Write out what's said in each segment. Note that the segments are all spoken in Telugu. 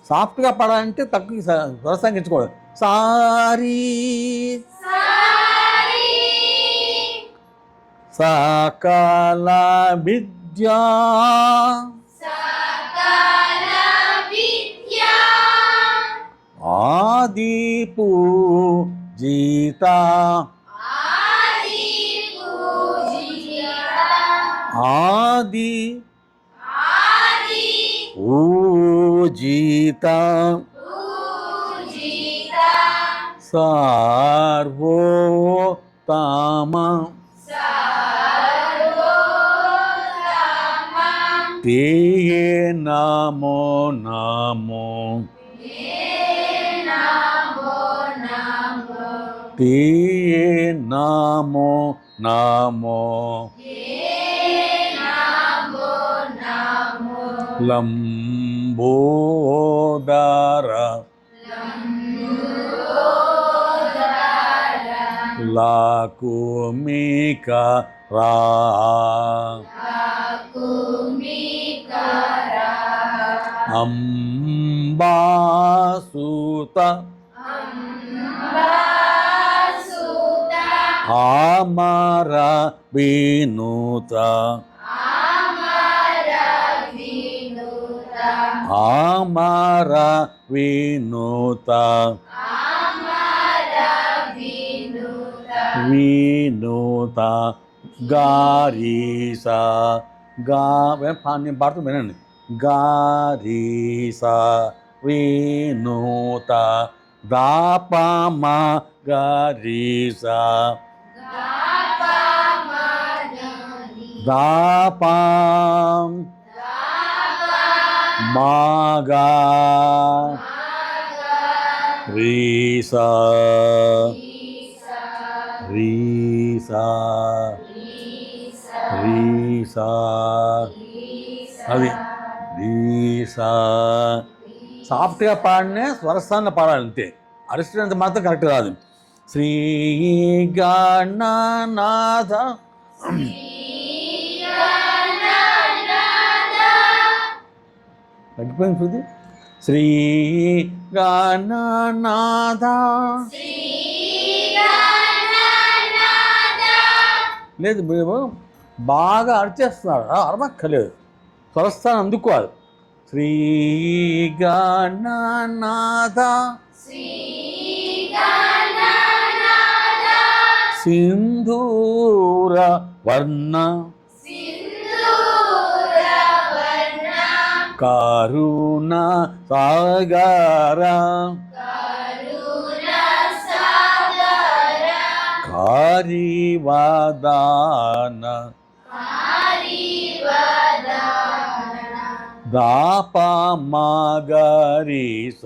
సాఫ్ట్గా పాడాలంటే తక్కువ స్వరసంగించుకోవడం. సారీ సకల విద్యా ఆది పూజిత ఆది పూజిత సర్వోత్తమ తే నమో నమో తే నమో నమో లంబోదర లకుమికరా అంబాసుత అమర వినుత అమర వినుత వినుత గారీస నేను పాడుతూ వినండి. గారీస వినుత దాపమ గారీస దాపం మాగా రీసా రీసా రీసా అది రీసా. సాఫ్ట్గా పాడినే స్వరస్థానంలో పాడాలి అంతే. అరిష్టంత మాత్రం కరెక్ట్ రాదు. శ్రీ గణనాథ తగ్గిపోయింది శృతి. శ్రీ గణనాథ లేదు, మేము బాగా అరిచేస్తున్నారు, అరమక్కలేదు, స్వరస్థానం అందుకోవాలి. శ్రీ గణనాథ సింధూర వర్ణ కరుణ సాగర కారివదాన దాప మగరీస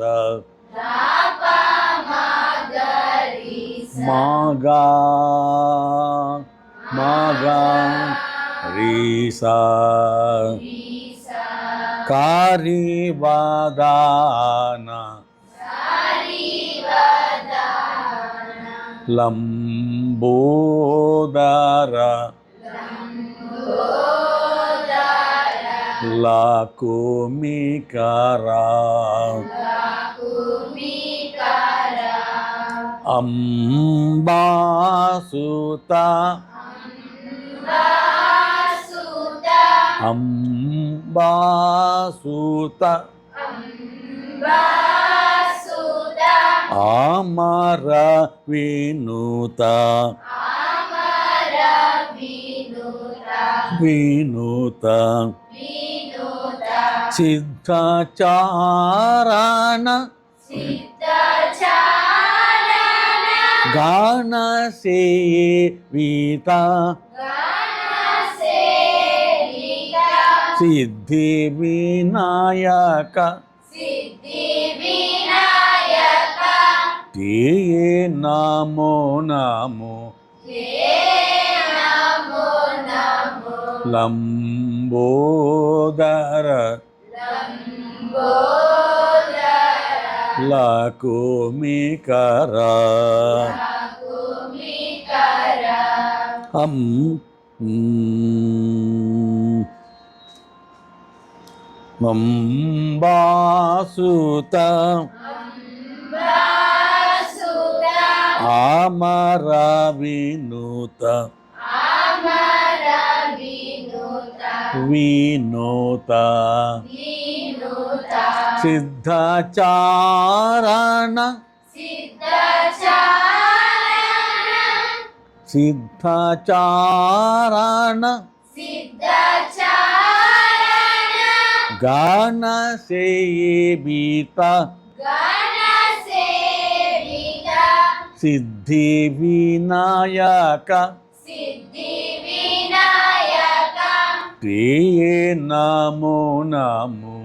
మగా మగా రీస కారివదాన లంబోదర లకుమికరా అంబాసుత అంబాసుత అమర వినుత వినుత సిద్ధచారణ గాన సేవిత సిద్ధి వినాయక తే నమో నమో లంబోదర లకుమికరా అంబాసుత అమర వినూత వినూత సిద్ధచారణ సిద్ధచారణ గాన సేవిత సిద్ధి వినాయక తే నమో నమో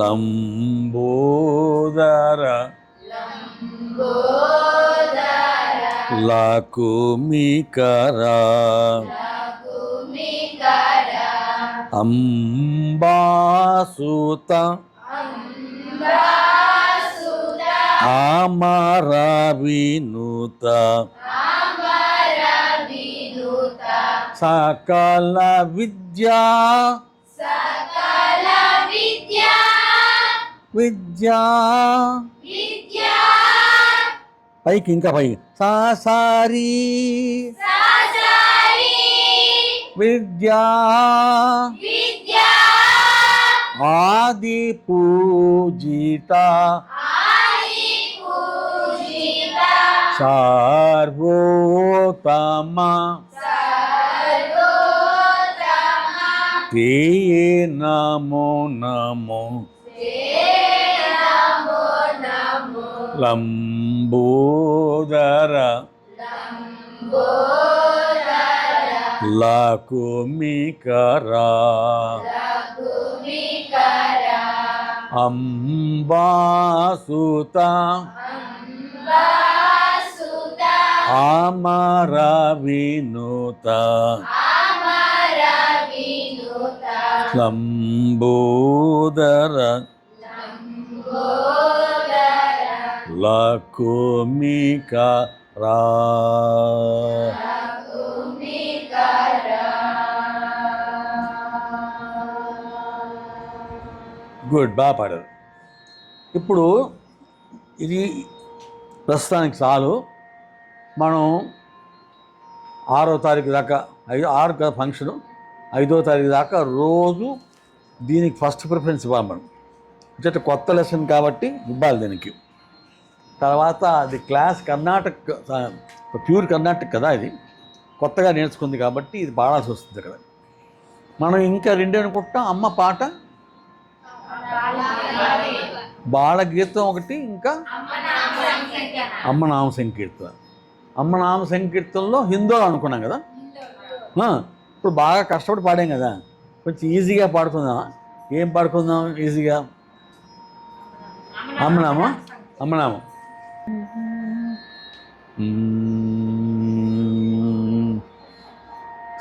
లంబోదర లకుమికర అంబాసుత అమర వినూత సకల విద్యా విద్యా పైకి ఇంకా పైకి సాసారి విద్యా ఆది పూజిత సర్వోత్తమ తే నమో నమో లంబోదర లకుమికర అంబాసుత అమర వినూత లంబోదర లకుమికర. గుడ్, బాగా పాడారు. ఇప్పుడు ఇది ప్రస్తుతానికి చాలు. మనం 6వ తారీఖు దాకా 6 కదా ఫంక్షను, 5వ తారీఖు దాకా రోజు దీనికి ఫస్ట్ ప్రిఫరెన్స్ ఇవ్వాలి. మనం అంటే కొత్త లెసన్ కాబట్టి ఇవ్వాలి దీనికి. తర్వాత అది క్లాస్ కర్ణాటక, ప్యూర్ కర్ణాటక కదా, ఇది కొత్తగా నేర్చుకుంది కాబట్టి ఇది పాడాల్సి వస్తుంది కదా. మనం ఇంకా 2 అనుకుంటాం. అమ్మ పాట, బాలగీతం ఒకటి, ఇంకా అమ్మ నామ సంకీర్తన. అమ్మ నామ సంకీర్తనలో హిందూ అనుకున్నాం కదా. ఇప్పుడు బాగా కష్టపడి పాడాం కదా, కొంచెం ఈజీగా పాడుకుందాం. ఏం పాడుకుందాం ఈజీగా? అమ్మనామం. అమ్మనామం.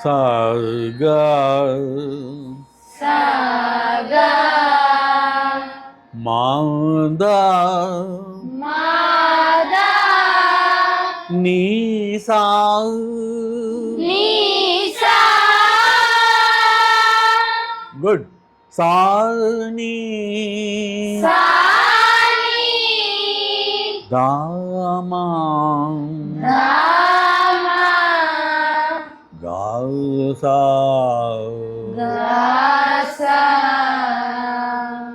సాగా మాదా నీసా గుడ్. సాని దామా గాసా.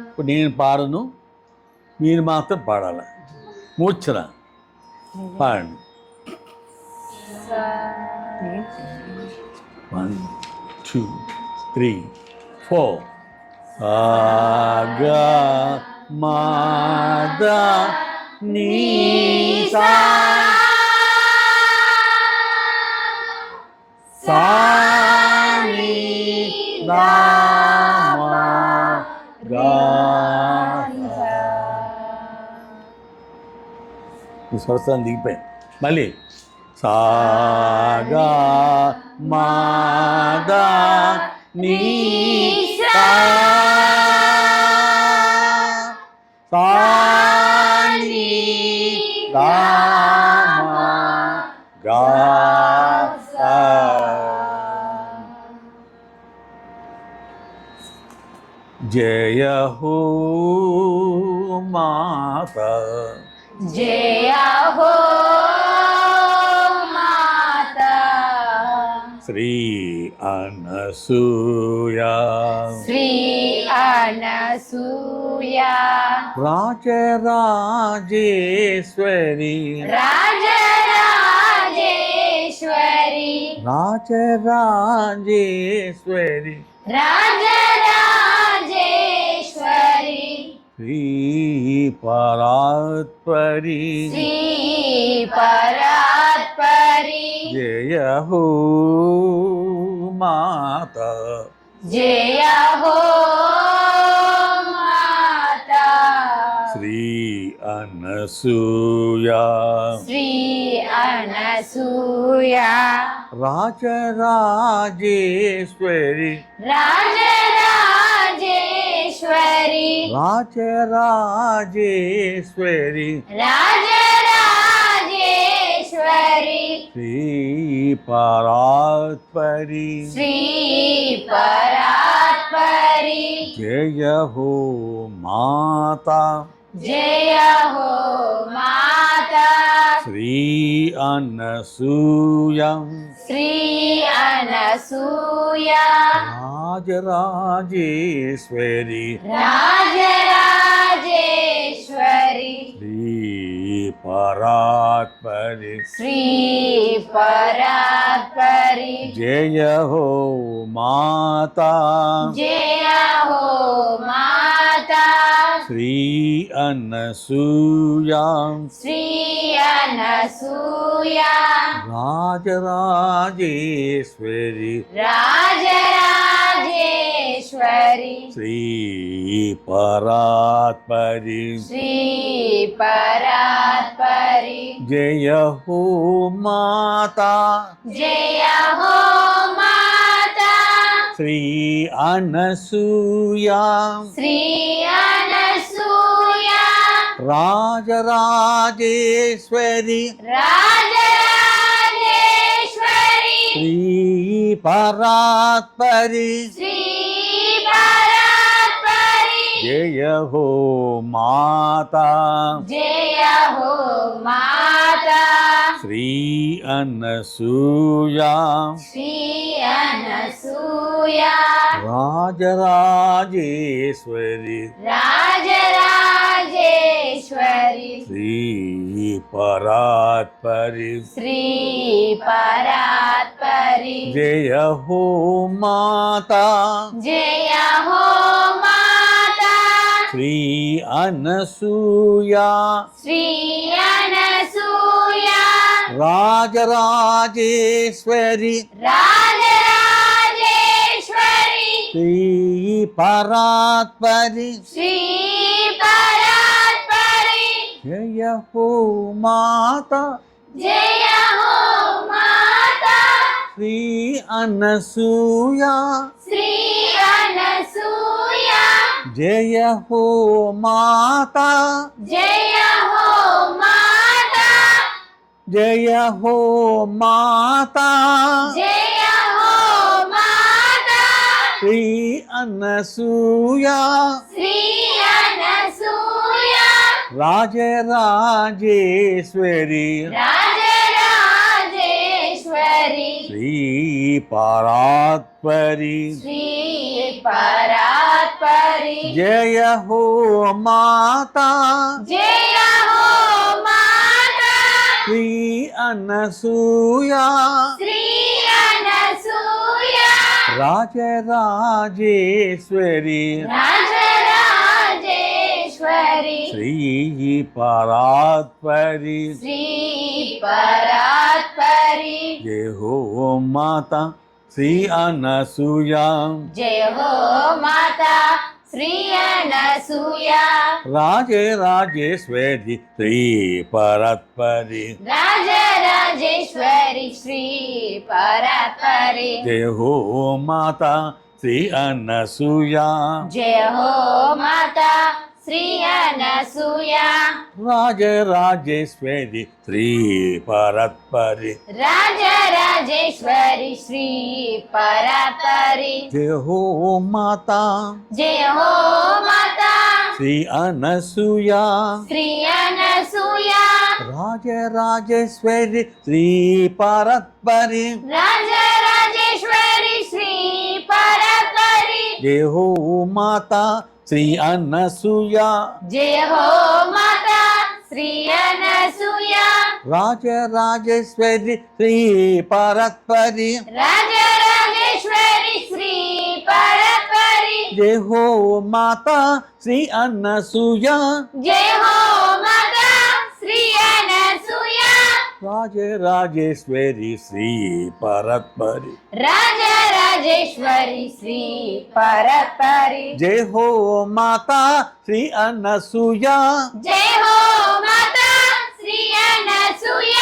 ఇప్పుడు నేను పాడను, మీరు మాత్రం పాడాలి. మూర్ఛన పాడండి. 1 2 3 4. సాగా మాదా నీసా సాని దామా గాసా. ఈ స్వరస్థానం దిగిపోయాయి. మళ్ళీ సాగా మాదా నీసా సాని దామా గాసా. जय हो माता, जय हो माता, श्री अनसूया, श्री अनसूया, राजराजेश्वरी, राजराजेश्वरी, राजराजेश्वरी, राजराजेश्वरी, श्री परात्परी, श्री परात्परी, जय हो माता, जय हो माता, श्री अनसूया, श्री अनसूया, राजराजेश्वरी, राजराजेश्वरी, राजराजेश्वरी, राजराजेश्वरी, श्री परात्परी, श्री परात्परी, जय हो माता, जय हो माता, श्री अनसूया, श्री अनसूया, राजराजेश्वरी, राजराजेश्वरी, श्री परात्परी, श्री परात्परी, जय हो माता, जय हो माता, श्री अनसूया, श्री अनसूया, राजराजेश्वरी, राजराजेश्वरी, श्री परात्परी, श्री परात्परी, जय हो माता, जय हो माता, श्री अनसूया, श्री अनसूया, राजराजेश्वरी, राजराजेश्वरी, श्री परात्परी, श्री परात्परी, जय हो माता, जय हो माता, श्री अनसूया, श्री अनसूया, राजराजेश्वरी, राजराजेश्वरी, श्री परात्परी, श्री परात्परी, जय हो माता, जय हो माता, श्री अनसूया, श्री अनसूया, राजराजेश्वरी, राजराजेश्वरी, श्री परात्परी, श्री परात्परी, जय हो माता, जय हो माता, श्री अनसूया, श्री अनसूया, जय हो माता, जय हो माता, जय हो माता, जय हो माता, श्री अनसूया, श्री अनसूया, राजराजेश्वरी, राजराजेश्वरी, श्री परात्परी, श्री परात्परी, जय हो माता, जय हो माता, श्री अनसूया, श्री अनसूया, राजराजेश्वरी, राजराजेश्वरी, श्री परात्परी, श्री परात्परी, जय हो माता, श्री अनसूया, जय हो माता, श्री अनसूया, राजराजेश्वरी, श्री परात्परी, राजराजेश्वरी, श्री परात्परी, जय हो माता, श्री अनसूया, जय हो माता, శ్రీ అనసూయ రాజరాజేశ్వరి శ్రీ పరత్పరి రాజరాజేశ్వరి శ్రీ పరాత్పరి జయ హో మాతా జయ హో మాతా శ్రీ అనసూయ శ్రీ అనసూయ రాజరాజేశ్వరి శ్రీ పరత్పరి రాజరాజేశ్వరి శ్రీ పరాత్పరి జయ హో మాతా శ్రీ అనసూయ జయ హో మాతా శ్రీ అనసూయ రాజరాజేశ్వరి శ్రీ పరత్పరి రాజరాజేశ్వరి శ్రీ పరాత్పరి జయ హో మాతా శ్రీ అనసూయ జయ హో మాతా శ్రీ అనసూయ రాజరాజేశ్వరి శ్రీ పరత్పరి రాజరాజేశ్వరి శ్రీ పరాత్పరి జయ హో మాతా శ్రీ అనసూయ జయ హో మాతా శ్రీ అనసూయ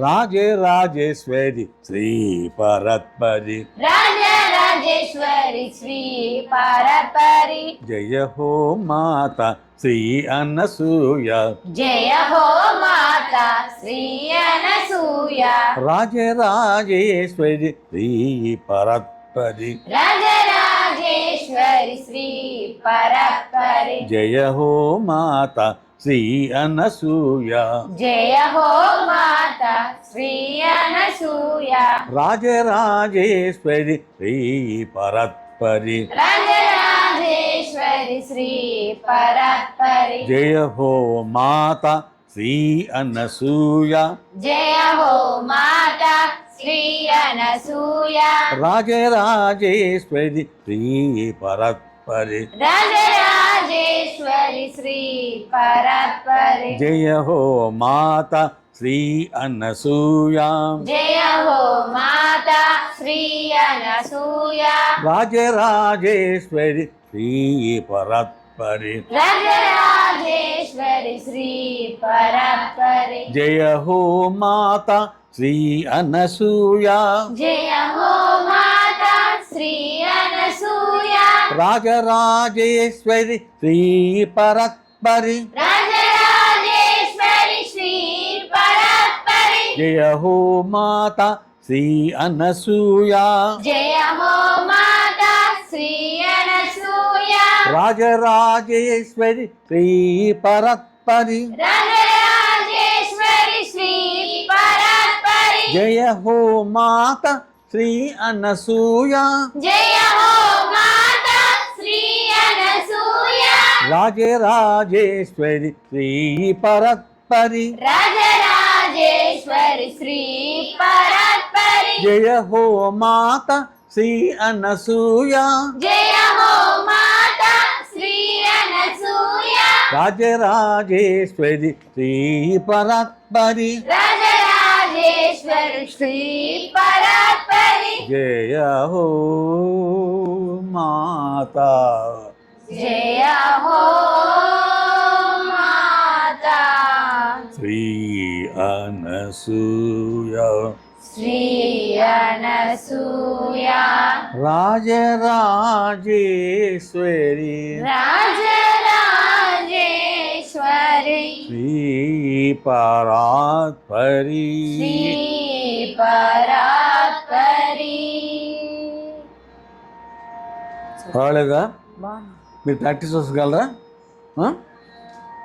రాజరాజేశ్వరి శ్రీ పరత్పరి రాజరాజేశ్వరి శ్రీ పరాత్పరి జయ హో మాతా శ్రీ అనసూయ జయ హో మాతా శ్రీ అనసూయ రాజరాజేశ్వరి శ్రీ పరత్పరి రాజరాజేశ్వరి శ్రీ పరాత్పరి జయ హో మాతా శ్రీ అనసూయ జయ హో మాతా శ్రీ అనసూయ రాజరాజేశ్వరి శ్రీ పరత్పరి రాజరాజేశ్వరి శ్రీ పరాత్పరి జయ హో మాతా శ్రీ అనసూయ జయ హో మాతా శ్రీ అనసూయ రాజరాజేశ్వరి శ్రీ పరత్పరి రాజరాజేశ్వరి శ్రీ పరాత్పరి జయ హో మాతా శ్రీ అనసూయ జయ హో మాతా శ్రీ అనసూయ రాజరాజేశ్వరి శ్రీ పరత్పరి రాజరాజేశ్వరి శ్రీ పరాత్పరి జయ హో మాతా శ్రీ అనసూయ జయ హో మాతా శ్రీ అనసూయ రాజరాజేశ్వరి శ్రీ పరత్పరి రాజరాజేశ్వరి శ్రీ పరాత్పరి జయ హో మాతా శ్రీ అనసూయ జయ హో మాతా శ్రీ అనసూయ రాజరాజేశ్వరి శ్రీ పరత్పరి రాజరాజేశ్వరి శ్రీ పరాత్పరి జయ హో మాతా శ్రీ అనసూయ జయ హో మాతా శ్రీ అనసూయ రాజరాజేశ్వరి శ్రీ పరత్పరి రాజరాజేశ్వరి శ్రీ పరాత్పరి జయ హో మాతా శ్రీ అనసూయ జయ హో మాతా శ్రీ అనసూయ రాజరాజేశ్వరి శ్రీ పరత్పరి రాజరాజేశ్వరి శ్రీ పరాత్పరి జయ హో మాతా జయ హో మాతా శ్రీ అనసూయ శ్రీ అనసూయ రాజరాజేశ్వరి రాజరాజేశ్వరి శ్రీ పరాత్పరి శ్రీ పరాత్పరి పర్వాలేదా మీరు ప్రాక్టీస్ చేసుకోగలరా ఆ?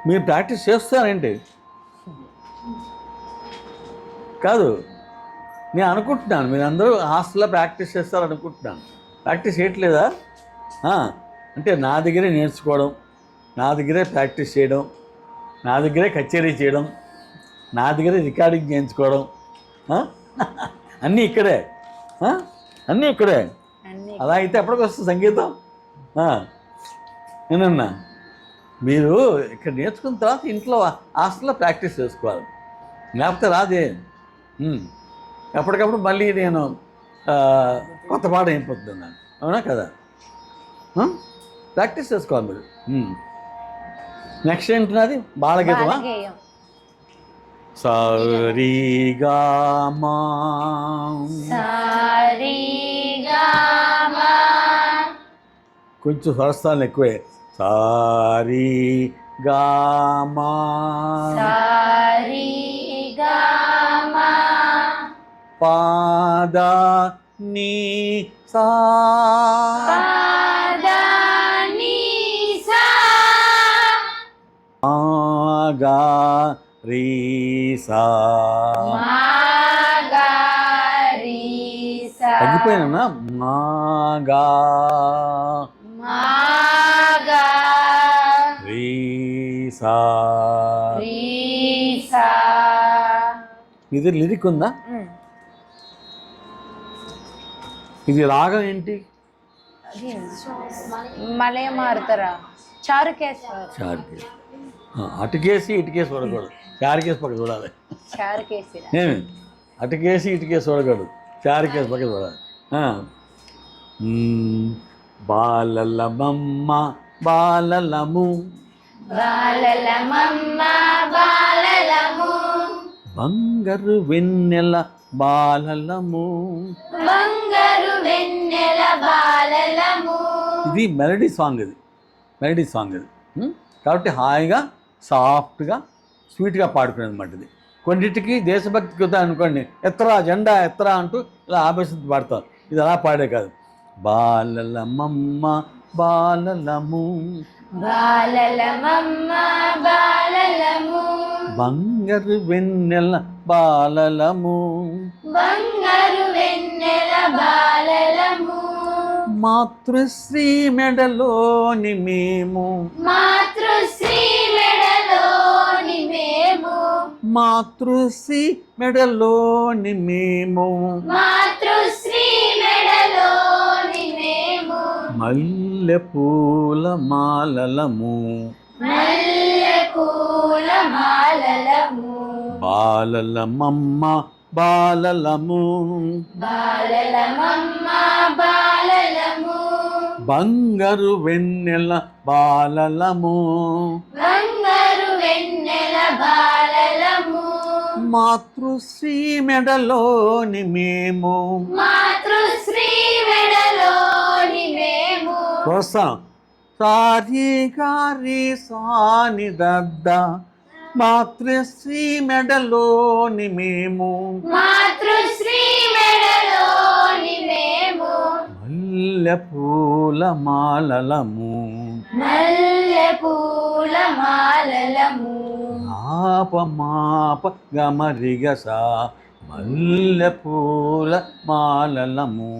మీరు ప్రాక్టీస్ చేస్తారేంటి కాదు నేను అనుకుంటున్నాను మీరు అందరూ హాస్టల్లో ప్రాక్టీస్ చేస్తారు అనుకుంటున్నాను ప్రాక్టీస్ చేయట్లేదా అంటే నా దగ్గరే నేర్చుకోవడం నా దగ్గరే ప్రాక్టీస్ చేయడం నా దగ్గరే కచేరీ చేయడం నా దగ్గరే రికార్డింగ్ చేయించుకోవడం అన్నీ ఇక్కడే అన్నీ ఇక్కడే అలా అయితే ఎప్పటికి వస్తుంది సంగీతం నేనన్నా మీరు ఇక్కడ నేర్చుకున్న తర్వాత ఇంట్లో హాస్టల్లో ప్రాక్టీస్ చేసుకోవాలి లేకపోతే రాదే ఎప్పటికప్పుడు మళ్ళీ నేను కొత్త పాట అయిపోతున్నాను అవునా కదా ప్రాక్టీస్ చేసుకోవాలి మీరు నెక్స్ట్ ఏంటున్నది బాలగీతమా సరిగామా కొంచెం స్వరస్థానం ఎక్కువే సారీ గామా సారి గామా పాద నీ సా పాదాని సా మాగా రీ సా మాగారి సా తగ్గిపోయినా మాగా మాగా రీ సా రీ సా ఇది లిరిక్ ఉందా? ఇది రాగం ఏంటి? మలయ మారుతారా చారుకేశ్వర చారుకేసి అటుకేసి ఇటుకేసి చూడకూడదు, చారుకేసి పక్క చూడాలి. చారుకేసి ఏమి అటుకేసి ఇటుకేసి చూడకూడదు, చారుకేసి పక్క చూడాలి. బాలలమమ్మ బాలలము బాలలమమ్మ బాలలము బంగారు వెన్నెల బాలలము. బంగారు వెన్నెల బాలలము. ఇది మెలడీ సాంగ్, ఇది మెలడీ సాంగ్ ఇది. కాబట్టి హాయిగా సాఫ్ట్గా స్వీట్గా పాడుకునేది అన్నమాట. ఇది కొన్నిటికి దేశభక్తి కృత అనుకోండి, ఎత్తరా జెండా ఎత్తరా అంటూ ఇలా ఆవేశంతో పాడతారు. ఇది అలా పాడే కాదు. బాలలమమ్మ బాలలము బాలలమమ్మ బాలలము బంగారు వెన్నెల బాలలము. బంగారు వెన్నెల బాలలము. మాతృశ్రీ మెడలోని మేము మాతృశ్రీ మెడలోని మేము మాతృశ్రీ మెడలోని మేము మాతృశ్రీ మెడలోని మేము మల్లె పూల మాలలము మల్లె పూల మాలలము. బాలలమమ్మ బాలలము బాలలమమ్మ బాలలము. బంగారు వెన్నెల బాలలము. బంగారు వెన్నెల బాలలము. మాతృశ్రీ మెడలోని మేము. మాతృశ్రీ మెడలోని మేము ప్రోత్సాహం. సారి గారి సాని దద్ద మాతృశ్రీ మెడలోని మేము మాతృశ్రీ మెడలోని మేము మల్లె పూల మాలలము. మల్లె పూల మాలలము. మాప మాప గమరిగస మల్లె పూల మాలలము.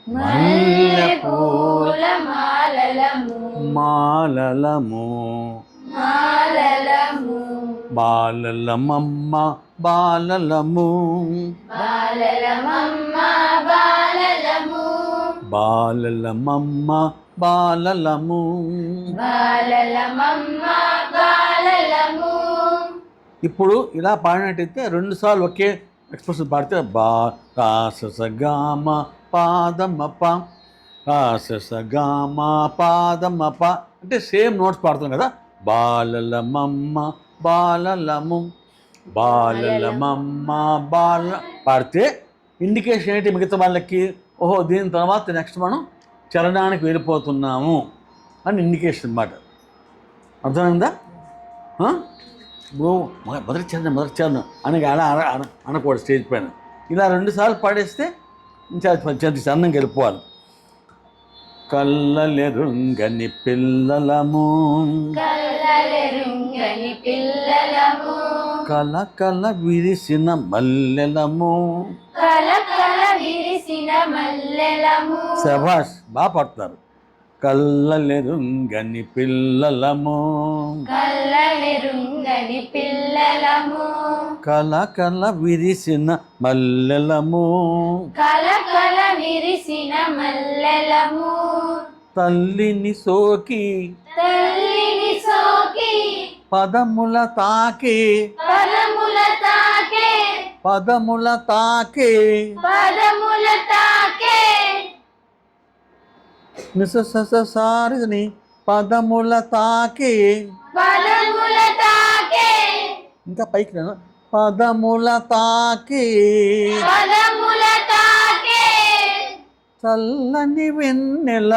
మల్లె పూల మాలలము. మాలలము మాలలము. బాలలమమ్మ బాలలము బాలలమమ్మ బాలలము. బాలలమమ్మ బాలలము. బాలలమమ్మ బాలలము. ఇప్పుడు ఇలా పాడినట్టయితే 2 సార్లు ఒకే ఎక్స్ప్రెషన్ పాడితే బా రాససగామ పాదమప రాససగామ పాదమప అంటే సేమ్ నోట్స్ పాడుతాం కదా. బాలలమమ్మ బాలలము బాలలమమ్మ బాల పాడితే ఇండికేషన్ ఏంటి మిగతా వాళ్ళకి? ఓహో దీని తర్వాత నెక్స్ట్ మనం చరణానికి వెళ్ళిపోతున్నాము అని ఇండికేషన్ అన్నమాట. అర్థమైందా? ఇప్పుడు మొదటి చరణం అని అలా అనకూడదు స్టేజ్ పైన. ఇలా 2 సార్లు పాడేస్తే చరణంకి వెళ్ళిపోవాలి. కళ్ళలెరుంగని పిల్లలము కళ్ళలెరుంగని పిల్లలము కల కల విరిసిన మల్లెలము. కలకల విరిసిన మల్లెలము. శభాష్, బాగా పడతారు. కళ్ళలెరుంగని పిల్లలము కళ్ళలెరుంగని పిల్లలము కల కల విరిసిన మల్లెలము. కలకల విరిసిన మల్లెలము. తల్లిని సోకి తల్లిని సోకి పదముల తాకే పదముల తాకే పదముల తాకే పదముల తాకే సారిని పదముల తాకే. పదముల తాకే ఇంకా పైకి నేను పదముల తాకే పదముల తాకే చల్లని వెన్నెల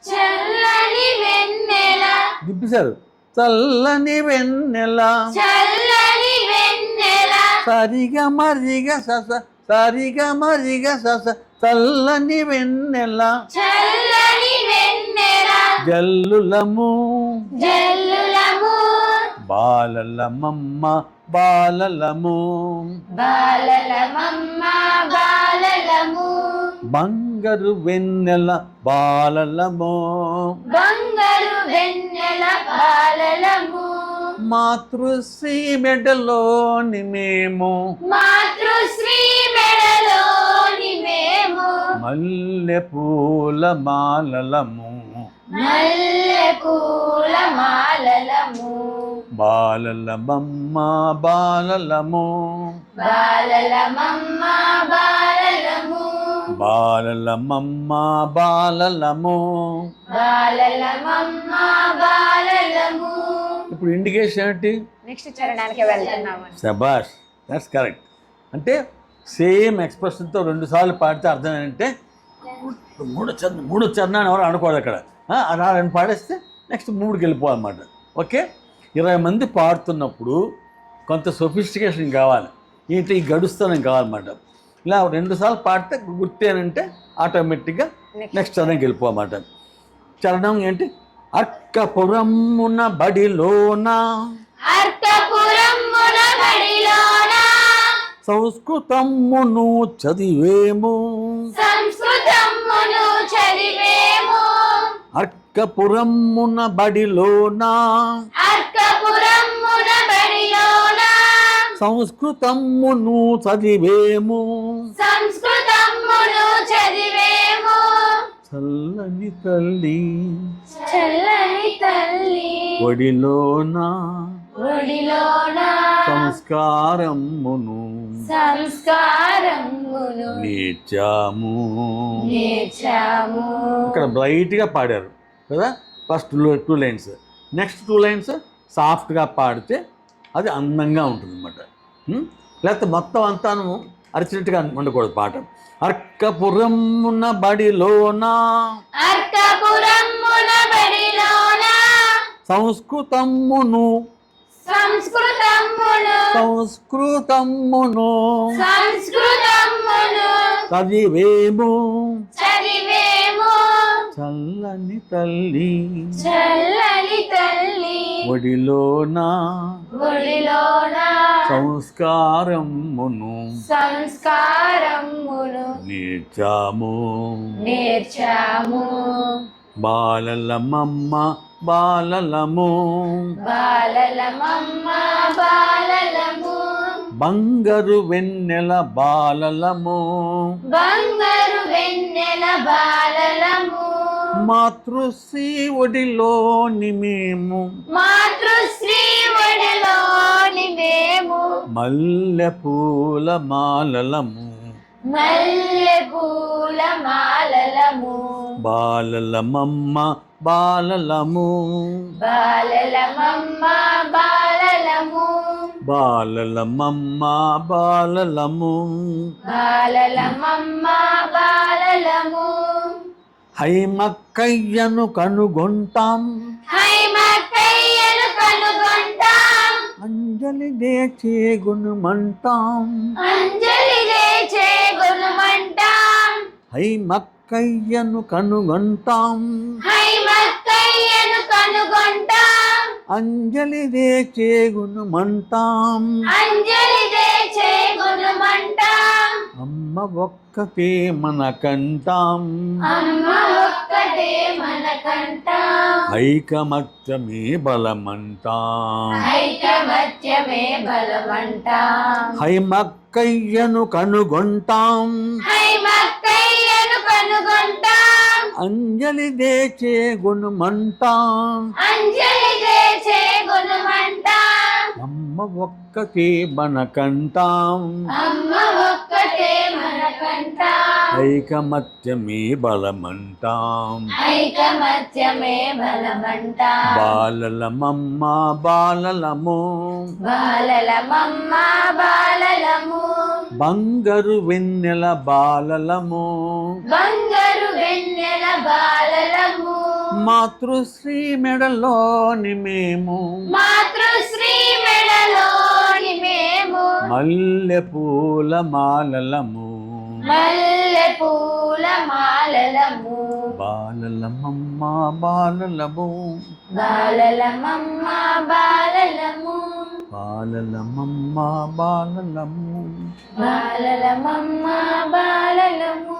చల్లని వెన్నెల దింపేశారు. చల్లని వెన్నెల చల్లని వెన్నెల సరిగ మరిగ సస సరిగ మరిగ సస చల్లని వెన్నెల చల్లని వెన్నెల జల్లులము జల్లులము బాలలమమ్మ బాలలము బాలలమమ్మ బాలలము బంగారు వెన్నెల బాలలము బంగారు వెన్నెల బాలలము మాతృశ్రీ మెడలోని మేము మాతృశ్రీ మెడలోని మేము మల్లె పూల మాలలము మల్లె పూల మాలలము బాలలమమ్మ బాలలము బాలలమమ్మ బాలలము బాలలమమ్మ బాలలము బాలలమమ్మ బాలలము ఇప్పుడు ఇండికేషన్ ఏంటి? నెక్స్ట్ చరణానికి వెళ్తున్నాము. శబాష్, దట్స్ కరెక్ట్. అంటే సేమ్ ఎక్స్ప్రెషన్తో 2 సార్లు పాడితే అర్థం ఏంటంటే మూడు చరణాన్ని ఎవరు అనుకోవాలి అక్కడ. అలా 2 పాడేస్తే నెక్స్ట్ 3కి వెళ్ళిపోవాలన్నమాట. ఓకే, 20 మంది పాడుతున్నప్పుడు కొంత సొఫిస్టికేషన్ కావాలి, ఏంటి ఈ గడుస్తానం కావాలన్నమాట. ఇలా 2 సార్లు పాడితే గుర్తేనంటే ఆటోమేటిక్గా నెక్స్ట్ చరణంకి వెళ్ళిపోవాలన్నమాట. చరణం ఏంటి? అర్కపురమున బడిలోన అర్కపురమున బడిలోన సంస్కృతమును చదివేము సంస్కృతమును చదివేము అర్కపురమున బడిలోన అర్కపురమున బడిలోన సంస్కృతమును చదివేము సంస్కృతమును చదివేము చల్లని తల్లి చల్లని తల్లి ఒడిలోన ఒడిలోన సంస్కారమును సంస్కారమును నేర్చాము. నేర్చాము. ఇక్కడ బ్రైట్గా పాడారు కదా ఫస్ట్ 2 లైన్స్. నెక్స్ట్ 2 లైన్స్ సాఫ్ట్గా పాడితే అది అందంగా ఉంటుంది అన్నమాట. లేకపోతే మొత్తం అంతాను అరిచినట్టుగా ఉండకూడదు పాట. అర్కపురమున బడిలోన అర్కపురమున బడిలోన సంస్కృతమును సంస్కృతమును సంస్కృతమును సంస్కృతమును చదివేము చదివేము చల్లని తల్లి చల్లని తల్లి ఒడిలోన ఒడిలోన సంస్కారమును సంస్కారమును నేర్చాము. నేర్చాము. బాలలమమ్మ బాలలము బాలలమమ్మ బాలలము బంగారు వెన్నెల బాలలము బంగారు వెన్నెల బాలలము మాతృశ్రీ ఒడిలోని మేము మాతృశ్రీ ఒడిలోని మేము మల్లె పూల మాలలము మల్లె పూల మాలలము బాలలమమ్మ బాలలము బాలలమమ్మ బాలలము బాలలమమ్మ బాలలము బాలలమమ్మ బాలలము హైమక్కయ్యను కనుగొంటాం హైమక్కయ్యను కనుగొంటాం అంజలి దేచే గుణమంటాం అంజలి చేచే గుణమంటాం హైమక్కయ్యను కనుగొంటాం హైమక్కయ్యను కనుగొంటాం అంజలి దేచే గుణమంటాం అంజలి చేచే గుణమంటాం అమ్మ ఒక్కతే మనకంటాం అమ్మ ఒక్కటే మనకంటాం ఐకమత్యమే బలమంటాం ఐకమత్యమే బలమంటాం హైమక్కయ్యను కనుగొంటాం హైమక్కయ్యను కనుగొంటాం అంజలి దేచే గుణమంటాం అంజలి చేచే గుణమంటాం అమ్మ ఒక్కతే మనకంటాం అమ్మ ఒక్కటే మనకంటాం ఐకమత్యమే బలమంటాం ఐకమత్యమే బలమంటాం బాలలమమ్మ బాలలము బాలలమమ్మ బాలలము బంగారు వెన్నెల బాలలము బంగారు వెన్నెల బాలలము మాతృశ్రీ మెడలోని మేము మాతృశ్రీ మెడలోని మేము మల్లె పూల మాలలము మల్లె పూల మాలలము బాలలమమ్మ బాలలము బాలలమమ్మ బాలలము బాలలమమ్మ బాలలము బాలలమమ్మ బాలలము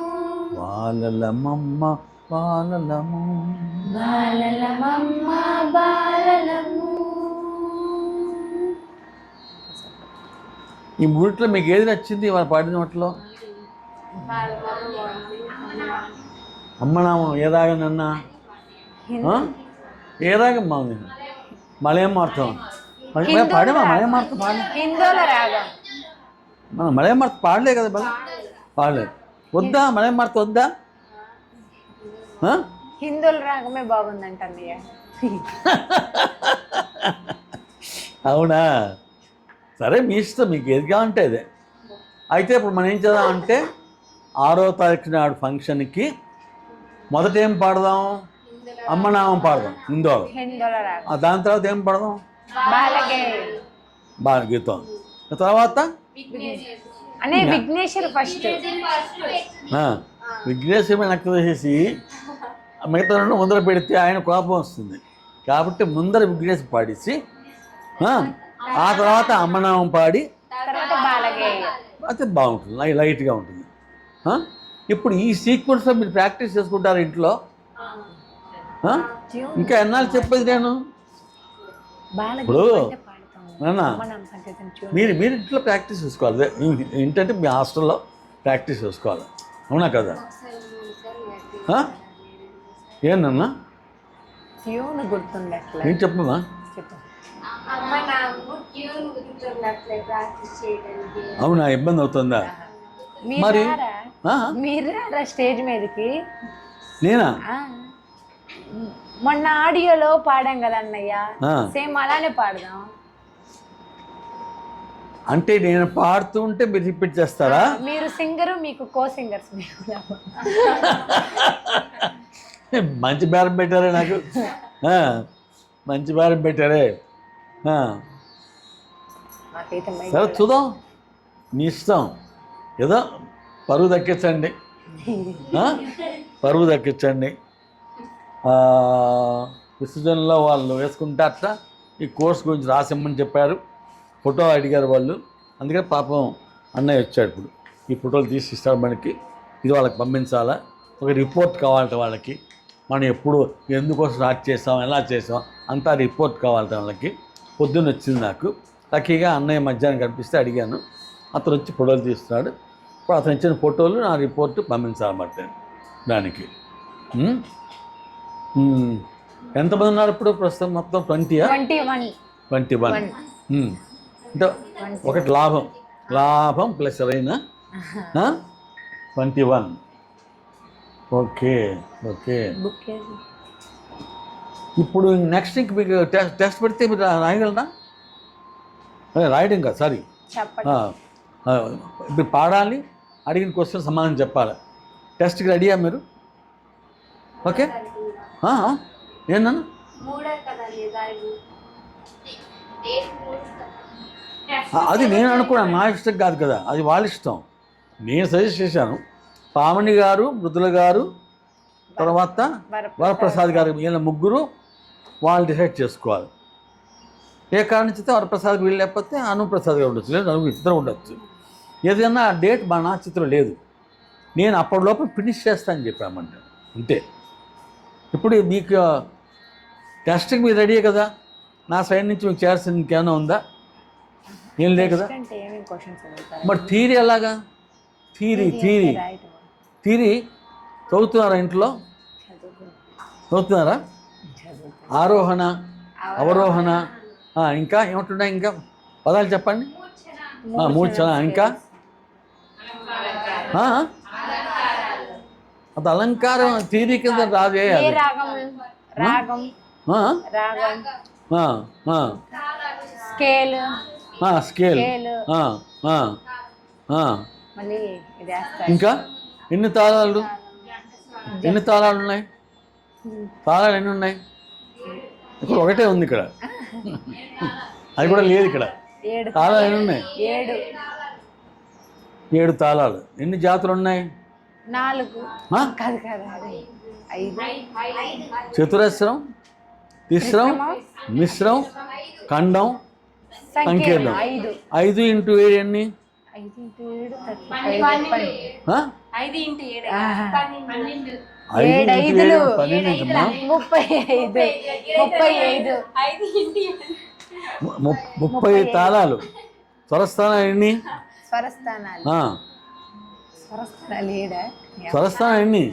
బాలలమమ్మ బాలలము బాలలమమ్మ బాలలము. ఈ మూడిట్లో మీకు ఏది నచ్చింది వాళ్ళు పాడిన వాటిలో? అమ్మనామం ఏదాగనన్నా ఏదాగమ్మా నేను మలయం మార్తం పాడేమా మలయం మార్తం పాడలే హిందోల రాగం మనం మలయం మార్తం పాడలే కదా బాగా పాడలేదు. వద్దా మలయం మార్తం వద్దా? హిందోల రాగమే బాగుందంట అన్నయ్య. అవునా? సరే మీ ఇష్టం, మీకు ఏది కావాలంటే అదే. అయితే ఇప్పుడు మనం ఏం చేద్దామంటే 6వ తారీఖు నాడు ఫంక్షన్కి మొదట ఏం పాడదాం? అమ్మనామం పాడదాం హిందోలో. దాని తర్వాత ఏం పాడదాం? బాలగీతం. తర్వాత విఘ్నేశ్వర ఫస్ట్. విఘ్నేశ్వరుని లెక్క వేసేసి మిగతా రెండు ముందర పెడితే ఆయన కోపం వస్తుంది కాబట్టి ముందర విఘ్నేశ్వరు పాడేసి ఆ తర్వాత అమ్మనామం పాడి అయితే బాగుంటుంది, లైట్గా ఉంటుంది. ఇప్పుడు ఈ సీక్వెన్స్లో మీరు ప్రాక్టీస్ చేసుకుంటారు ఇంట్లో. ఇంకా ఎన్నాళ్ళు చెప్పేది నేను ఇప్పుడు నాన్న మీరు ఇంట్లో ప్రాక్టీస్ చేసుకోవాలి. ఏంటంటే మీ హాస్టల్లో ప్రాక్టీస్ చేసుకోవాలి, అవునా కదా? ఏంటన్నా ఏం చెప్పమ్మా? అవునా, ఇబ్బంది అవుతుందా? మరి స్టేజ్ మీదకి నేనా మొన్న ఆడియోలో పాడాం కదా అన్నయ్య, సేమ్ అలానే పాడదాం. అంటే నేను పాడుతూ ఉంటే మీరు రిపీట్ చేస్తారా? మీరు సింగరు, మీకు కో సింగర్స్. మంచి బేరం పెట్టారే నాకు, మంచి బేరం పెట్టారే. సరే చూద్దాం, మీ ఇష్టం. ఏదో పరువు దక్కించండి, పరువు దక్కించండి. విసర్జనలో వాళ్ళు వేసుకుంటారట. ఈ కోర్స్ గురించి రాసిమ్మని చెప్పారు, ఫోటో అడిగారు వాళ్ళు. అందుకని పాపం అన్నయ్య వచ్చాడు. ఇప్పుడు ఈ ఫోటోలు తీసి ఇస్తాడు మనకి, ఇది వాళ్ళకి పంపించాలా. ఒక రిపోర్ట్ కావాలట వాళ్ళకి, మనం ఎప్పుడు ఎందుకోసం స్టార్ట్ చేసాం, ఎలా చేసాం అంతా రిపోర్ట్ కావాలట వాళ్ళకి. పొద్దున్న వచ్చింది నాకు. లక్కీగా అన్నయ్య మధ్యాహ్నం కనిపిస్తే అడిగాను, అతను వచ్చి ఫోటోలు తీస్తున్నాడు. ఇప్పుడు అతను ఇచ్చిన ఫోటోలు నా రిపోర్ట్ పంపించాలన్నమాట దానికి. ఎంతమంది ఉన్నారు ఇప్పుడు ప్రస్తుతం? మొత్తం 21. అంటే ఒకటి లాభం ప్లస్ అయినా 21. ఓకే. ఇప్పుడు నెక్స్ట్ ఇంక మీకు టెస్ట్ పెడితే మీరు రాయగలరా? రాయడం కాదు, సారీ, మీరు పాడాలి, అడిగిన క్వశ్చన్ సమాధానం చెప్పాలి. టెస్ట్కి రెడీయా మీరు? ఓకే. ఏంటన్నా అది నేను అనుకున్నాను, నా ఇష్టం కాదు కదా, అది వాళ్ళ ఇష్టం. నేను సజెస్ట్ చేశాను. పావని గారు, మృదుల గారు, తర్వాత వరప్రసాద్ గారు, వీళ్ళ ముగ్గురు వాళ్ళు డిసైడ్ చేసుకోవాలి. ఏ కారణం చేస్తే వరప్రసాద్కి వీళ్ళు లేకపోతే అనుప్రసాద్ గారు ఉండొచ్చు, లేదు నలుగురు ఇద్దరు ఉండొచ్చు. ఏదైనా ఆ డేట్ నా చిత్రం లేదు, నేను అప్పటిలోపు ఫినిష్ చేస్తానని చెప్పామంటే అంతే. ఇప్పుడు మీకు టెస్ట్కి మీరు రెడీ కదా? నా సైడ్ నుంచి మీకు చేయాల్సింది ఇంకేమైనా ఉందా? ఏం లేదు కదా. మరి థీరీ ఎలాగా? థీరీ చదువుతున్నారా? ఇంట్లో చదువుతున్నారా? ఆరోహణ, అవరోహణ, ఇంకా ఏమంటున్నాయి? ఇంకా పదాలు చెప్పండి. మూర్ఛన, ఇంకా అది అలంకారం థీరీ కింద రాదే. స్కేల్. ఇంకా ఎన్ని తాళాలు ఉన్నాయి? తాళాలు ఎన్ని ఉన్నాయి? ఇక్కడ ఒకటే ఉంది ఇక్కడ, అది కూడా లేదు ఇక్కడ. 7 తాళాలు ఎన్ని ఉన్నాయి? 7 7 తాళాలు. ఎన్ని జాతులు ఉన్నాయి? 4 ఆ? కాదు కాదు 5 చతురస్రం, తిస్రం, మిశ్రం, ఖండం, సంకీర్ణం. 5 ఇంటూ 7 ఎన్ని? 5 ఇంటూ 7 35. ఆ? 5 ఇంటూ 7 12. 5 7 ఇంటూ 7 ఐదులు. 12 ఏంటమ్మా? 35 5 ఇంటూ 30 తాళాలు. స్వరస్థానాలు ఎన్ని? స్వరస్థానాలు ఆ. స్వరస్థానాలు 7 స్వరస్థానం ఎన్ని?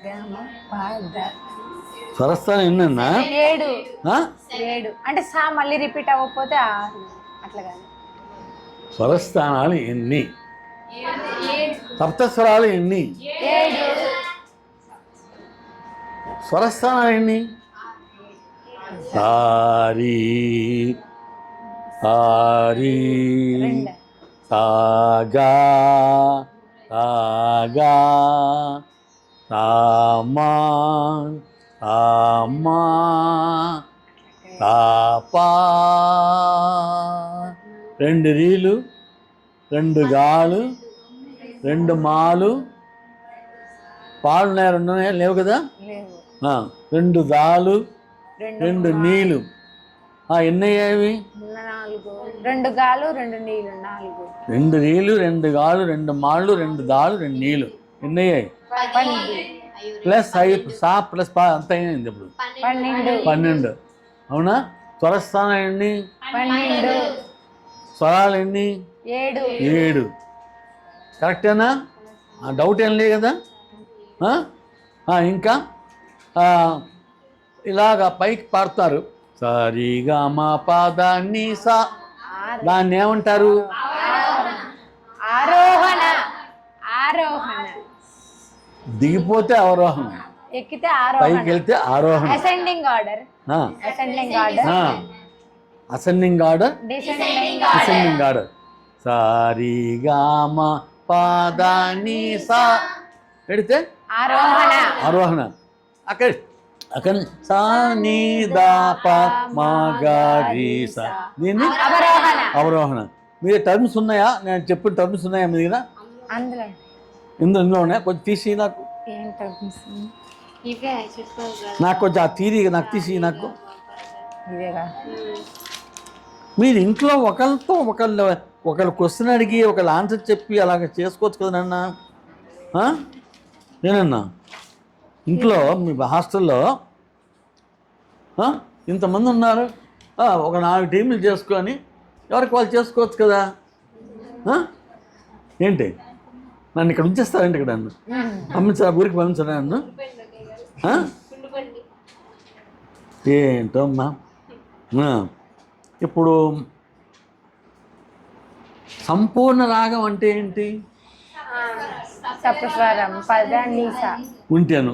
గమ పద స్వరస్థానం ఎన్ని అన్నా? 7 ఆ? 7 అంటే సా మళ్ళీ రిపీట్ అవ్వకపోతే 6 అట్లా కాదు. స్వరస్థానాలు ఎన్ని? సప్తస్వరాలు ఎన్ని? 7 స్వరస్థానాలు ఎన్ని? సారీ సారీ 2 సాగా సాగా సామా సామా సాపా. 2 రీలు, 2 గాలు, 2 మాలు. పాలు ఉన్నాయి, 2 ఉన్నాయి, లేవు కదా? లేవు. 2 దాలు, 2 నీళ్ళు. ఎన్ని అయ్యాయి? 4 2 గాలు 2 నీళ్ళు 4 2 నీళ్ళు, 2 గాలు, 2 మాళ్ళు, 2 దాలు, 2 నీళ్ళు. ఎన్ని అయ్యాయి? 12 ప్లస్ సా ప్లస్ పా అంత అయింది ఇప్పుడు 12. అవునా? స్వరస్థానం ఎన్ని? 12 స్వరాలు ఎన్ని? 7 కరెక్టేనా? డౌట్ ఏం లేదు కదా? ఇంకా ఇలాగా పైకి పాడతారు. సరిగా మా పాదాన్ని సా, దాన్ని ఏమంటారు? ఆరోహణ. ఆరోహణ. దిగిపోతే అవరోహణ, ఎక్కితే ఆరోహణ. పైకి వెళ్తే ఆరోహణ. Ascending order. Ascending order. Ascending order, descending descending order. సరిగా మా పాదాన్ని సా పెడితే ఆరోహణ. ఆరోహణ. అక్కడ సా నీ దా ప మా గా రి సా, దీన్ని అవరోహణ. అవరోహణ. మీరు టర్మ్స్ ఉన్నాయా? నేను చెప్పిన టర్మ్స్ ఉన్నాయా మీ దగ్గర? అందులో ఇందులో ఉన్నాయా? కొంచెం తీసి నాకు, ఏంటో ఇవే చెప్పారు. నాకు కొంచెం ఆ తీరి నాకు తీసి నాకు. ఇవేగా. మీరు ఇంట్లో ఒకరితో ఒకళ్ళు క్వశ్చన్ అడిగి ఒకళ్ళు ఆన్సర్ చెప్పి అలాగ చేసుకోవచ్చు కదా నాన్న. నేనన్నా ఇంట్లో మీ హాస్టల్లో ఇంతమంది ఉన్నారు, ఒక 4 టీములు చేసుకొని ఎవరికి వాళ్ళు చేసుకోవచ్చు కదా. ఏంటి నన్ను ఇక్కడ ఉంచేస్తారండి? ఇక్కడ నన్ను పంపించారా? ఊరికి పంపించారా నన్ను? ఏంటో అమ్మా. ఇప్పుడు సంపూర్ణ రాగం అంటే ఏంటి? సప్తస్వరం పద నీస ఉంటేను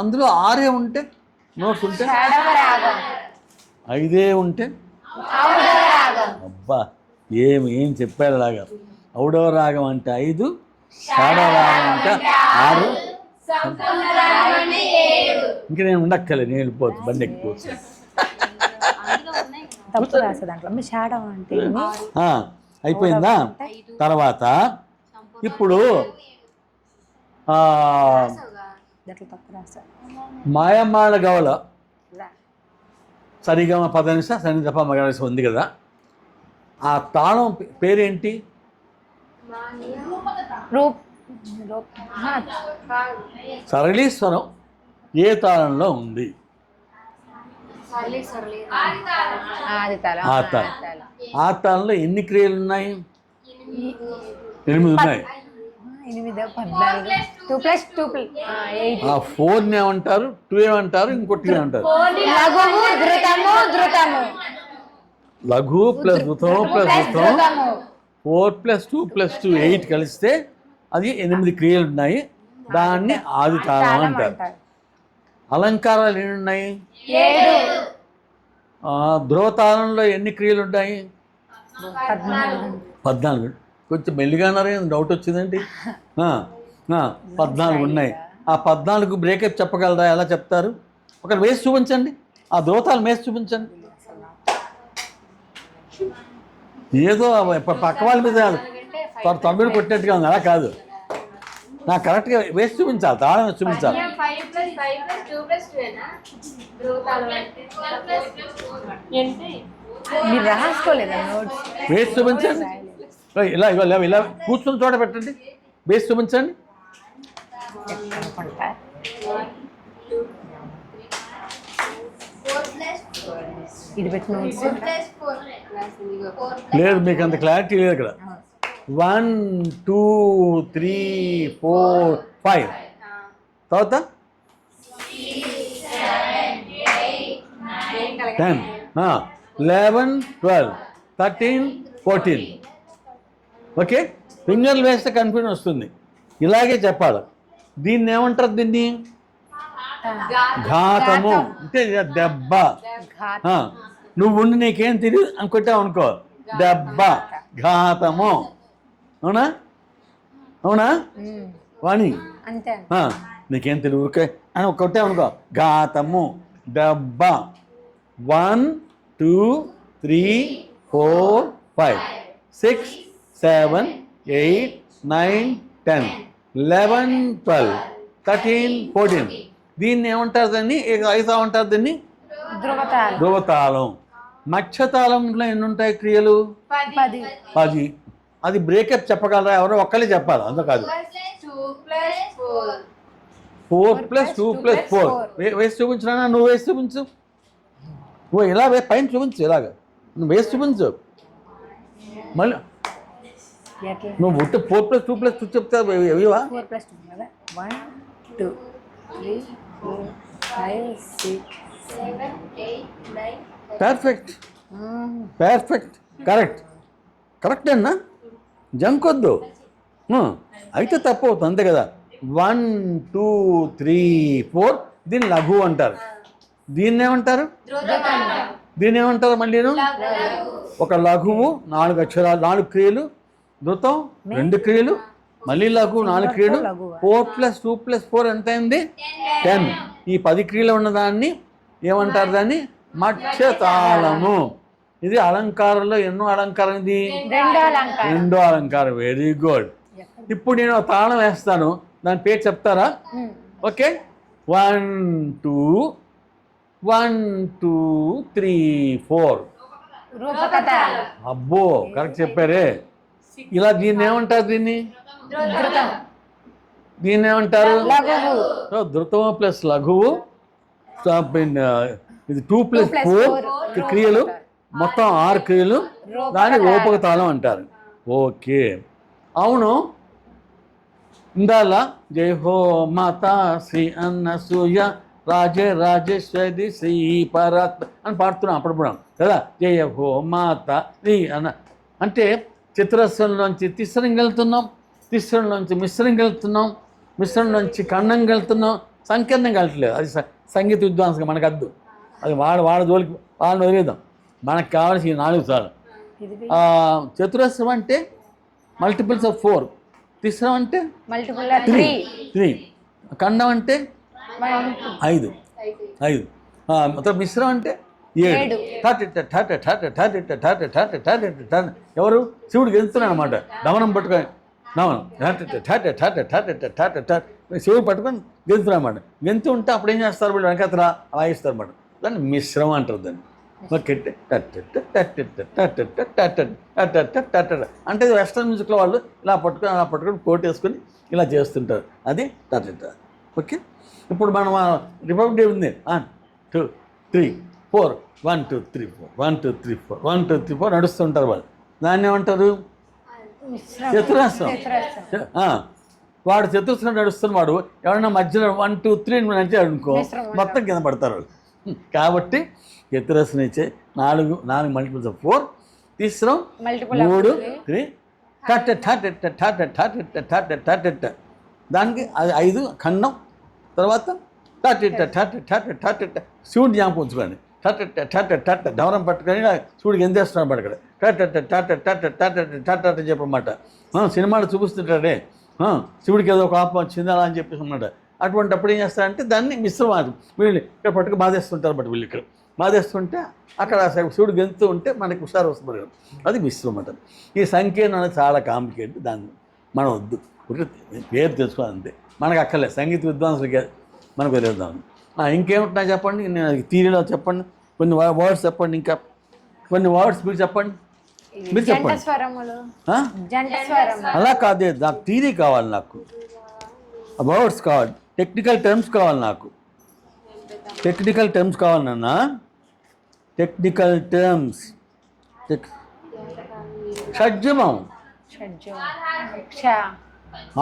అందులో 6 ఉంటే నోట్స్ ఉంటే, షాడవ రాగం 5 ఉంటే, ఔడవ రాగం. అబ్బా ఏం చెప్పారు అలాగా. ఔడవ రాగం అంటే 5, షాడవ రాగం అంటే 6. ఇంక నేను ఉండక్కలే, నేను వెళ్ళిపోవచ్చు, బండి ఎక్కిపోవచ్చు. తప్పు రాసే దాంట్లో మీ షాడవ అంటే అయిపోయిందా? తర్వాత ఇప్పుడు తప్పు రాసా. మాయమాల గవల సరిగమ పదనిస సన్నిధప మగనిస ఉంది కదా, ఆ తాళం పేరేంటి? సరళీస్వరం ఏ తాళంలో ఉంది? ఆ తాళంలో ఎన్ని క్రియలు ఉన్నాయి? 8 ఉన్నాయి. 8 14 2 + 2 8. 4 ఏమంటారు, 2 ఏమంటారు, ఇంకోటి ఏమంటారు? లఘువు ధృతము ధృతము. లఘు ప్లస్ ధృతము ప్లస్ ధృతము 4 + 2 + 2 8 కలిస్తే అది 8 క్రియలు ఉన్నాయి. దాన్ని ఆది తాళం అంటారు. అలంకారాలు ఎన్ని ఉన్నాయి? 7. ధ్రువతాళంలో ఎన్ని క్రియలు ఉన్నాయి? 14. కొంచెం మెల్లిగా అన్నారే, డౌట్ వచ్చిందండి. 14 ఉన్నాయి. ఆ 14 బ్రేకప్ చెప్పగలరా? ఎలా చెప్తారు? ఒకరు వేసి చూపించండి, ఆ ధ్రువతాలు వేసి చూపించండి. ఏదో పక్క వాళ్ళ మీద తమ్ముడు కొట్టినట్టుగా ఉంది, అలా కాదు. నాకు కరెక్ట్గా వేసి చూపించాలి, తాళం వేసి చూపించాలి. 5 + 5 + 2 + 2 ఏనా? మీరు రాసుకోలేదా నోట్స్? వేసి చూపించండి. ఇలా ఇలా ఇలా కూర్చుని చోట పెట్టండి, వేసి చూపించండి. ఇది పెట్టి నోట్స్ లేదు, మీకు అంత క్లారిటీ లేదు ఇక్కడ. 1 2 3 4 5 తర్వాత 10 11 12 13 14. ఓకే, ఫింగర్లు వేస్తే కన్ఫ్యూజన్ వస్తుంది. ఇలాగే చెప్పాలి. దీన్ని ఏమంటారు? దీన్ని ఘాతము అంటే దెబ్బ. నువ్వు ఉండి నీకేం తెలియదు అనుకుంటావు అనుకో, దెబ్బ, ఘాతము. అవునా? అవునా వాణి? అంతే. నీకేం తెలియదు ఓకే అని ఒకటే అనుకో, ఘాతము, దెబ్బ. 1 2 3 4 5 6 7 8 9 10 11 12 13 14. దీన్ని ఏమంటారు? దాన్ని ఐదో ఉంటారు. దీన్ని ధ్రువతాళం. మత్స్యతాళంలో ఎన్ని ఉంటాయి క్రియలు? 10. అది బ్రేకప్ చెప్పగలరా? ఎవరో ఒక్కళ్ళే చెప్పాలి, అంత కాదు. 4 + 2 + 4 వేసి చూపించినా? నువ్వు వేసి చూపించు. ఓ ఇలా పైన చూపించు, ఇలాగ నువ్వు వేసి చూపించు. మళ్ళీ నువ్వు ఉంటే 4 + 2 + 2 చెప్తావు. ఇవా 4 + 2 కదా. 1 2 3 4 5 6 7 8 9. పర్ఫెక్ట్, పర్ఫెక్ట్, కరెక్ట్ అన్నా. జంక్ వద్దు, అయితే తప్పు అవుతుంది, అంతే కదా. 1 2 3 4 దీన్ని లఘు అంటారు. దీన్ని ఏమంటారు? దీన్ని ఏమంటారు? మళ్ళీ ఒక లఘువు 4 అక్షరాలు, 4 క్రియలు. ధృతం 2 క్రియలు, మళ్ళీ లఘు 4 క్రియలు. 4 + 2 + 4 ఎంత అయింది? 10. ఈ 10 క్రియలు ఉన్నదాన్ని ఏమంటారు? దాన్ని మత్స్యతాళము. ఇది అలంకారంలో ఎన్నో అలంకారం? ఇది 2వ అలంకారం. Very good. ఇప్పుడు నేను తాళం వేస్తాను, దాని పేరు చెప్తారా? ఓకే. 1 2 1 2 3 4. అబ్బో కరెక్ట్ చెప్పారే. ఇలా దీన్ని ఏమంటారు? దీన్ని ఏమంటారు? ధృతము ప్లస్ లఘువు. ఇది 2 + 4 క్రియలు, మొత్తం 6 క్రియలు. దాన్ని రూపక తాళం అంటారు. ఓకే, అవును. ఇందాల జై హో మాతా శ్రీ అన్నసూయ రాజేశ్వరి శ్రీ పరత్ అని పాడుతున్నాం అప్పుడప్పుడు కదా. జయ హో మాత శ్రీ అన్న అంటే చతురస్రంలోంచి తిస్రం వెళ్తున్నాం, తిస్రంలోంచి మిశ్రం వెళ్తున్నాం, మిశ్రం నుంచి ఖండం వెళ్తున్నాం, సంకీర్ణం వెళ్ళట్లేదు. అది సంగీత విద్వాంసంగా మనకు అద్దు. అది వాళ్ళ జోలికి వాళ్ళని వదిలేద్దాం. మనకు కావాల్సి 4 చాలు. చతురస్రం అంటే మల్టిపుల్స్ ఆఫ్ 4, తిస్రం అంటే 3, ఖండం అంటే 5, మొత్తం మిశ్రం అంటే 7. ఎవరు? శివుడు గెలుస్తున్నాడు అనమాట. దమనం పట్టుకొని శివుడు పట్టుకొని గెలుతున్నాడు అనమాట. గెంతు ఉంటే అప్పుడు ఏం చేస్తారు? వీళ్ళు వెనకతరా అలా ఇస్తారు అనమాట. దాన్ని మిశ్రం అంటారు. దాన్ని అంటే వెస్ట్రన్ మ్యూజిక్లో వాళ్ళు ఇలా పట్టుకొని కోట్ వేసుకొని ఇలా చేస్తుంటారు. అది టట. ఓకే, ఇప్పుడు మనం రిపబ్లిక్ డే ఉంది. 1 2 3 4 1 2 3 4 1 2 3 4 1 2 3 4 నడుస్తుంటారు వాళ్ళు. దాన్ని ఏమంటారు? చతురస్రం. వాడు చతురస్రం నడుస్తున్నవాడు ఎవరైనా మధ్యలో 1 2 3 అంటే అనుకో మొత్తం కింద పడతారు వాళ్ళు. కాబట్టి చతురస్రం ఇచ్చే 4 మల్టిపుల్స్ ఆఫ్ 4, తిస్రం 3 3 దానికి అది 5 ఖండం. తర్వాత శివుడు జ్ఞాపకం ఉంచుకోండి. డవరం పట్టుకొని శివుడికి ఎంత చేస్తున్నాడు పడక్కడ చెప్పమాట. సినిమాలు చూపిస్తుంటాడే శివుడికి ఏదో కోపం వచ్చిందా అని చెప్పేసి అన్నమాట. అటువంటిప్పుడు ఏం చేస్తారంటే దాన్ని మిశ్రమాలు వీళ్ళు ఇక్కడ పట్టుకు బాధేస్తుంటారు బట్ వీళ్ళు ఇక్కడ బాధేస్తుంటే అక్కడ శివుడు గెంతుతూ ఉంటే మనకి హుషారు వస్తుంది కదా, అది మిశ్రం అంటారు. ఈ సంకీర్ణం అనేది చాలా కాంప్లికేట్, దాన్ని మనం వద్దు, పేరు తెలుసుకోవాలి అంతే, మనకు అక్కర్లేదు, సంగీత విద్వాంసులకి మనకు వదిలేద్దాం. ఇంకేముంటున్నాయి చెప్పండి, నేను థియరీలో చెప్పండి, కొన్ని వర్డ్స్ చెప్పండి, ఇంకా కొన్ని వర్డ్స్ మీరు చెప్పండి, మీరు జంట చెప్పండి. స్వరములు, ఆ? జంట స్వరములు. అలా కాదే, నాకు థియరీ కావాలి, నాకు వర్డ్స్ కావాలి, టెక్నికల్ టర్మ్స్ కావాలి, నాకు టెక్నికల్ టర్మ్స్ కావాలి నాన్న, టెక్నికల్ టర్మ్స్. షడ్జమం, షడ్జం, క్ష,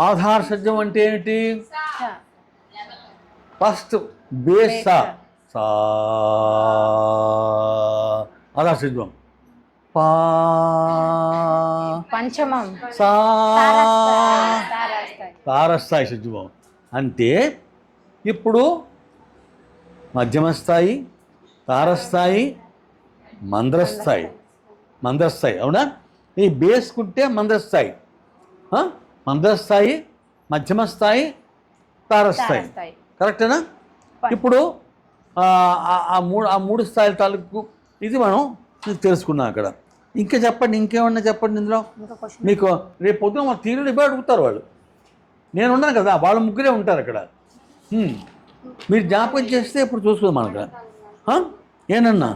ఆధార షడ్జం అంటే ఏంటి? క్ష, ఫస్ట్ బేస్ సా, సా ఆధార షడ్జం, పా పంచమం, సా తారాస్థాయి. తారస్థాయి షడ్జమం అంటే ఇప్పుడు మధ్యమ స్థాయి, తారస్థాయి, మంద్రస్థాయి, మంద్రస్థాయి, అవునా? ఈ బేస్కుంటే మంద్రస్థాయి, మంద్రస్థాయి, మధ్యమ స్థాయి, తారస్థాయి, తారాస్థాయి. కరెక్టేనా? ఇప్పుడు ఆ మూడు స్థాయిల తాలూకు ఇది మనం తెలుసుకున్నాం అక్కడ. ఇంకా చెప్పండి, ఇంకేమన్నా చెప్పండి ఇందులో. ఇంకా క్వశ్చన్ మీకు రేపు పొద్దున మా తీరుని ఇవ్వ అడుగుతారు వాళ్ళు, నేను ఉన్నాను కదా, వాళ్ళు ముగ్గురే ఉంటారు అక్కడ. మీరు జ్ఞాపకం చేస్తే ఇప్పుడు చూసుకోదు మనకు. ఏనన్నా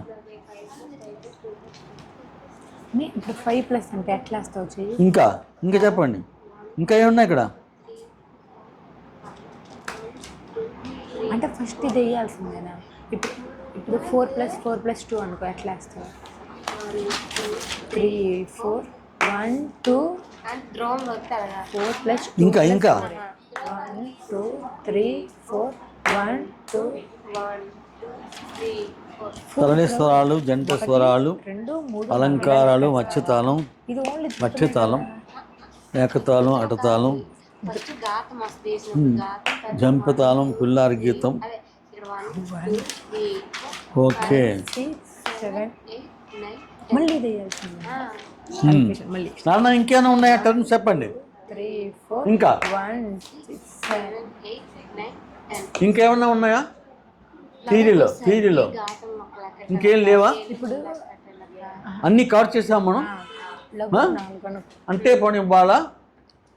ఇప్పుడు 5+ అంటే ఎట్లా వస్తావు చెయ్యి? ఇంకా ఇంకా చెప్పండి, ఇంకా ఏమున్నాయి ఇక్కడ? అంటే ఫస్ట్ ఇది వేయాల్సిందేనా? ఇప్పుడు 4+4+2 అనుకో, ఎట్లా వేస్తావు? 3 4 1 2 And drone వస్తాడు 4+2 ఇంకా ఇంకా 1 2 3 4 1 2 1 2 3 4. తరణీస్వరాలు, జంట స్వరాలు, 2 3 అలంకారాలు, మత్స్యతాళం, ఇది ఓన్లీ మత్స్యతాళం, ఏకతాళం, అటతాళం, ఫస్ట్ గాతం వస్తుంది వేసినప్పుడు గాతం, జంపతాళం, పిల్లారి గీతం. అదే ఇక్కడ 1 2 3 ఓకే. 6 7 8 9 మళ్ళీ ఇది వేయాల్సిందే. మళ్ళీ నాన్న ఇంకేమైనా ఉన్నాయా టర్మ్స్ చెప్పండి. 3 4 ఇంకా 1 6 7 8 9 10. ఇంకేమన్నా ఉన్నాయా థియరీలో? గాతం మొక్కలు ఇంకేం లేవా? ఇప్పుడు అన్నీ కవర్ చేసాం మనం. లఘు నాలుగు అంటే పోనీ ఇవాళ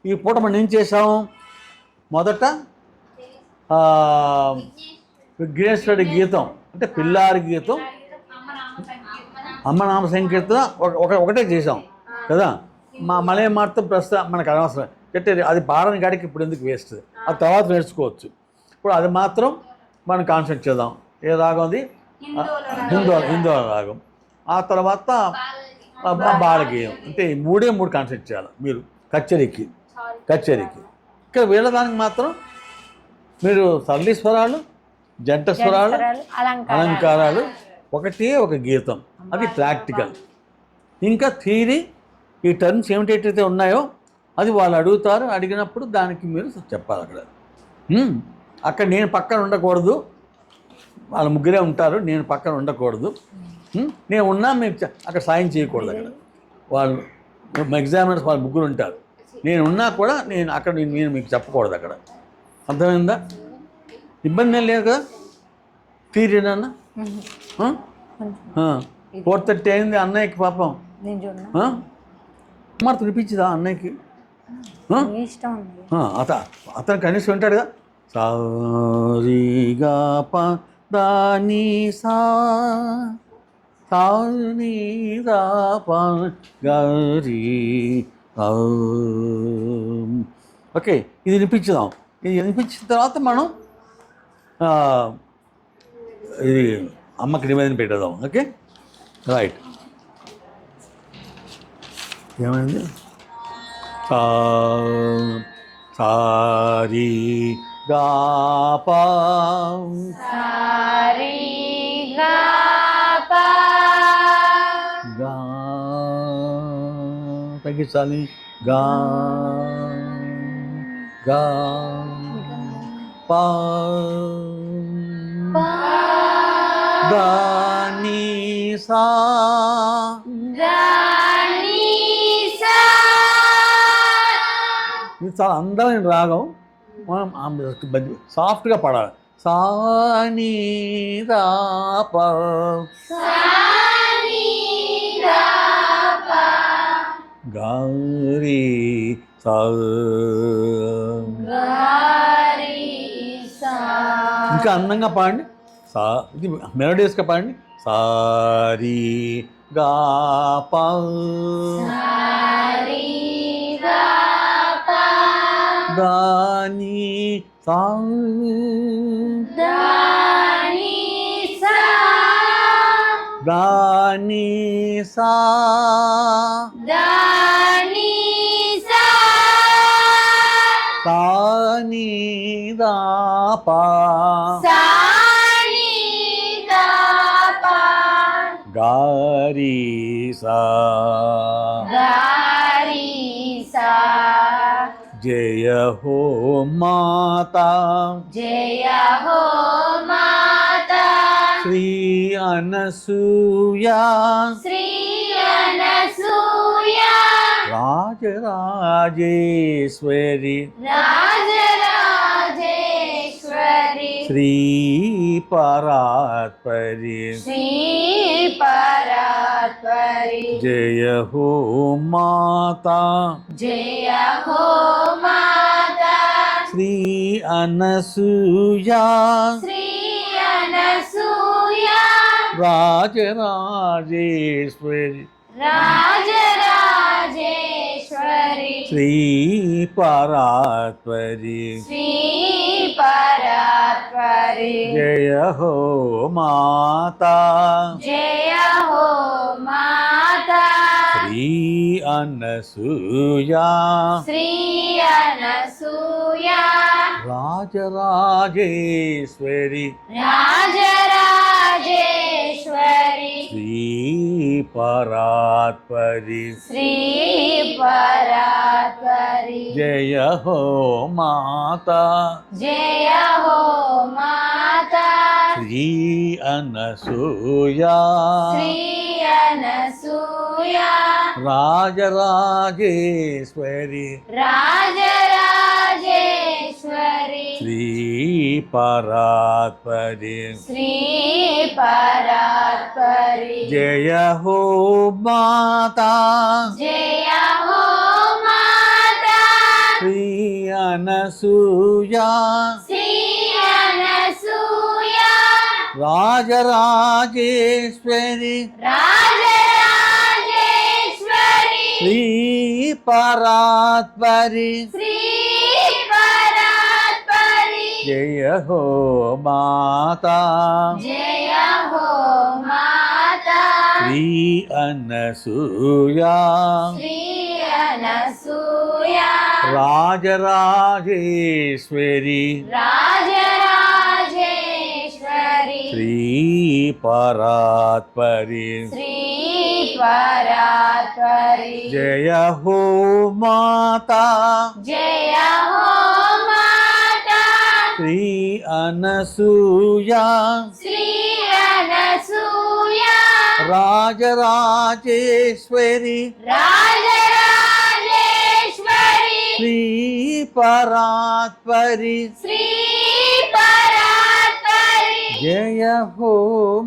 ఈ పూట మనం ఏం చేసాం? మొదట విఘ్నేశ్వరుడి గీతం అంటే పిల్లారి గీతం, అమ్మనామ సంకీర్తన ఒకటే చేసాం కదా. మళ్ళీ మాత్రం ప్రస్తుతం మనకు అనవసరం, అంటే అది పాడని కాడికి ఇప్పుడు ఎందుకు వేస్ట్, అది తర్వాత నేర్చుకోవచ్చు. ఇప్పుడు అది మాత్రం మనం కాన్సన్ట్రేట్ చేద్దాం. ఏ రాగం అది? హిందూ రాగం. ఆ తర్వాత బాలగేయం. అంటే ఈ మూడు కాన్సన్ట్రేట్ చేయాలి మీరు కచేరీకి. ఇక్కడ వీళ్ళ దానికి మాత్రం మీరు సరళి స్వరాలు, జంట స్వరాలు, అలంకారాలు, ఒకటే ఒక గీతం, అది ప్రాక్టికల్. ఇంకా థియరీ, ఈ టర్మ్స్ ఏమిటైతే ఉన్నాయో అది వాళ్ళు అడుగుతారు, అడిగినప్పుడు దానికి మీరు చెప్పాలి. అక్కడ నేను పక్కన ఉండకూడదు, వాళ్ళ ముగ్గురే ఉంటారు, నేను పక్కన ఉండకూడదు. నేను ఉన్నా మీకు అక్కడ సాయం చేయకూడదు. అక్కడ వాళ్ళు ఎగ్జామినర్స్ వాళ్ళు ముగ్గురు ఉంటారు, నేను ఉన్నా కూడా నేను మీకు చెప్పకూడదు అక్కడ. అర్థమైందా? ఇబ్బంది ఏం లేదు కదా? థియరీనన్న 4:30 అయింది అన్నయ్యకి పాపం. మాట వినిపించదా అన్నయ్యకి? అతను కనీసం ఉంటాడు కదా. సారీగా పదాని గారి. ఓకే, ఇది వినిపించుదాం. ఇది వినిపించిన తర్వాత మనం ఇది అమ్మకి నివేదన పెట్టేద్దాం. Okay, right. ఏమైంది? సారీ గాపా గా తగ్గించాలి. గా గా పా దాని సా. ఇది చాలా అందమైన రాగం. మనం సాఫ్ట్గా పాడాలి. సా నీ దా ప గా రి సా. ఇంకా అందంగా పాడండి. సా ఇది మెలోడియస్గా పాడండి. సారీ గా ప దాని సా దాని సా సాని దా ప గారి సా. జయ హో మాతా జయ హో మాతా శ్రీ అనసూయ శ్రీ అనసూయ రాజరాజేశ్వరి రాజరాజేశ్వరి శ్రీ పరాత్పరి శ్రీ పరాత్పరి జయ హో మాతా జయ హో మాతా శ్రీ అనసూయ శ్రీ అనసూయ రాజరాజేశ్వరి రాజరాజేశ్వరి శ్రీ పరాత్పరి శ్రీ పరాత్పరి జయ హో మాతా జయ హో మాతా శ్రీ అనసూయ శ్రీ అనసూయ రాజరాజేశ్వరి రాజరాజేశ్వరి శ్రీ పరాత్పరి శ్రీ పరాత్పరి జయ హో మాతా జయ హో మాతా శ్రీ అనసూయ శ్రీ అనసూయ రాజరాజేశ్వరి రాజరాజేశ్వరి శ్రీ పరాత్పరి శ్రీ పరాత్పరి జయ హో మాతా జయ హో మాతా శ్రీ అనసూయ శ్రీ అనసూయ రాజరాజేశ్వరి రాజరాజేశ్వరి శ్రీ పరాత్పరి శ్రీ పరాత్పరి జయ హో మాతా జయ హో మాతా శ్రీ అనసూయ శ్రీ అనసూయ రాజరాజేశ్వరి రాజరాజేశ్వరి శ్రీ పరాత్పరి శ్రీ పరాత్పరి జయ హో మాతా జయ హో మాతా శ్రీ అనసూయ శ్రీ అనసూయ రాజరాజేశ్వరి రాజరాజేశ్వరి శ్రీ పరాత్పరి శ్రీ పరాత్పరి జయ హో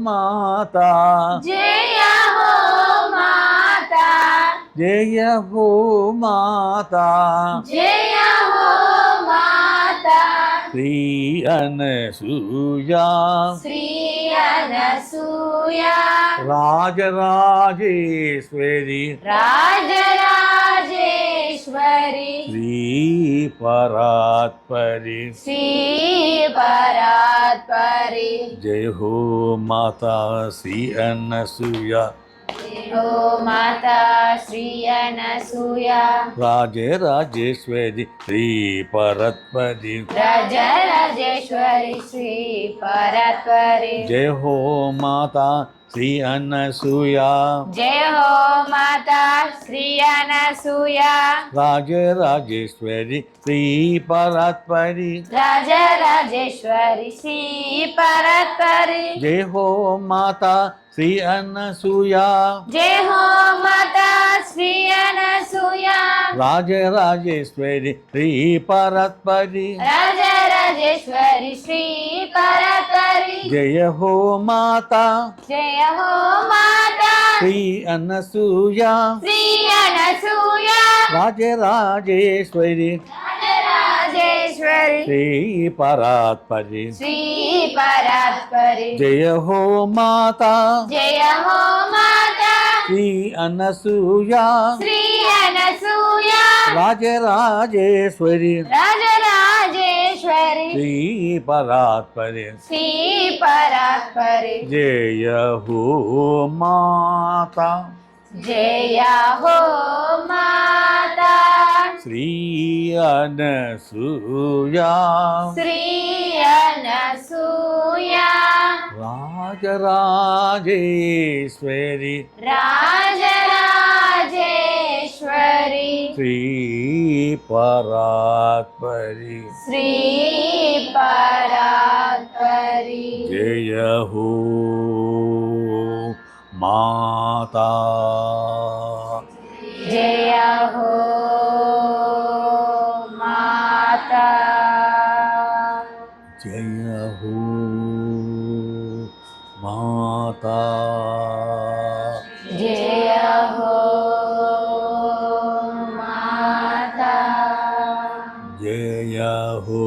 మాతా జయ హో మాతా జయ హో మాతా జయ హో మాతా శ్రీ అనసూయ శ్రీ అనసూయ రాజరాజేశ్వరి రాజరాజేశ్వరి శ్రీ పరాత్పరి శ్రీ పరాత్పరి జయ హో మాతా శ్రీ అనసూయ ఓ మాతా శ్రీ అనసూయ రాజరాజేశ్వరి శ్రీ పరాత్పరి రాజరాజేశ్వరి శ్రీ పరాత్పరి జయ హో మాతా శ్రీ అనసూయ జయ హో మాతా శ్రీ అనసూయ రాజరాజేశ్వరి శ్రీ పరాత్పరి రాజరాజేశ్వరి శ్రీ పరాత్పరి జయ హో మాతా శ్రీ అనసూయ జయ హో మాతా శ్రీ అనసూయ రాజరాజేశ్వరి శ్రీ పరాత్పరి రాజరాజేశ్వరి శ్రీ పరాత్పరి జయ హో మాతా జయ హో మాతా శ్రీ అనసూయ శ్రీ అనసూయ రాజరాజేశ్వరి రాజరాజేశ్వరి శ్రీ పరాత్పరి శ్రీ పరాత్పరి జయ హో మాతా జయ హో మాతా శ్రీ అనసూయ శ్రీ అనసూయ రాజరాజేశ్వరి రాజరాజేశ్వరి శ్రీ పరాత్పరి శ్రీ పరాత్పరి జయ హో మాతా జయ హో మాతా శ్రీ అనసూయ శ్రీ అనసూయ రాజరాజేశ్వరి రాజరాజేశ్వరి శ్రీ పరాత్పరి శ్రీ పరాత్పరి జయ హో మాతా జయ హో మాతా జయ హో మాతా జయ హో మాతా జయ హో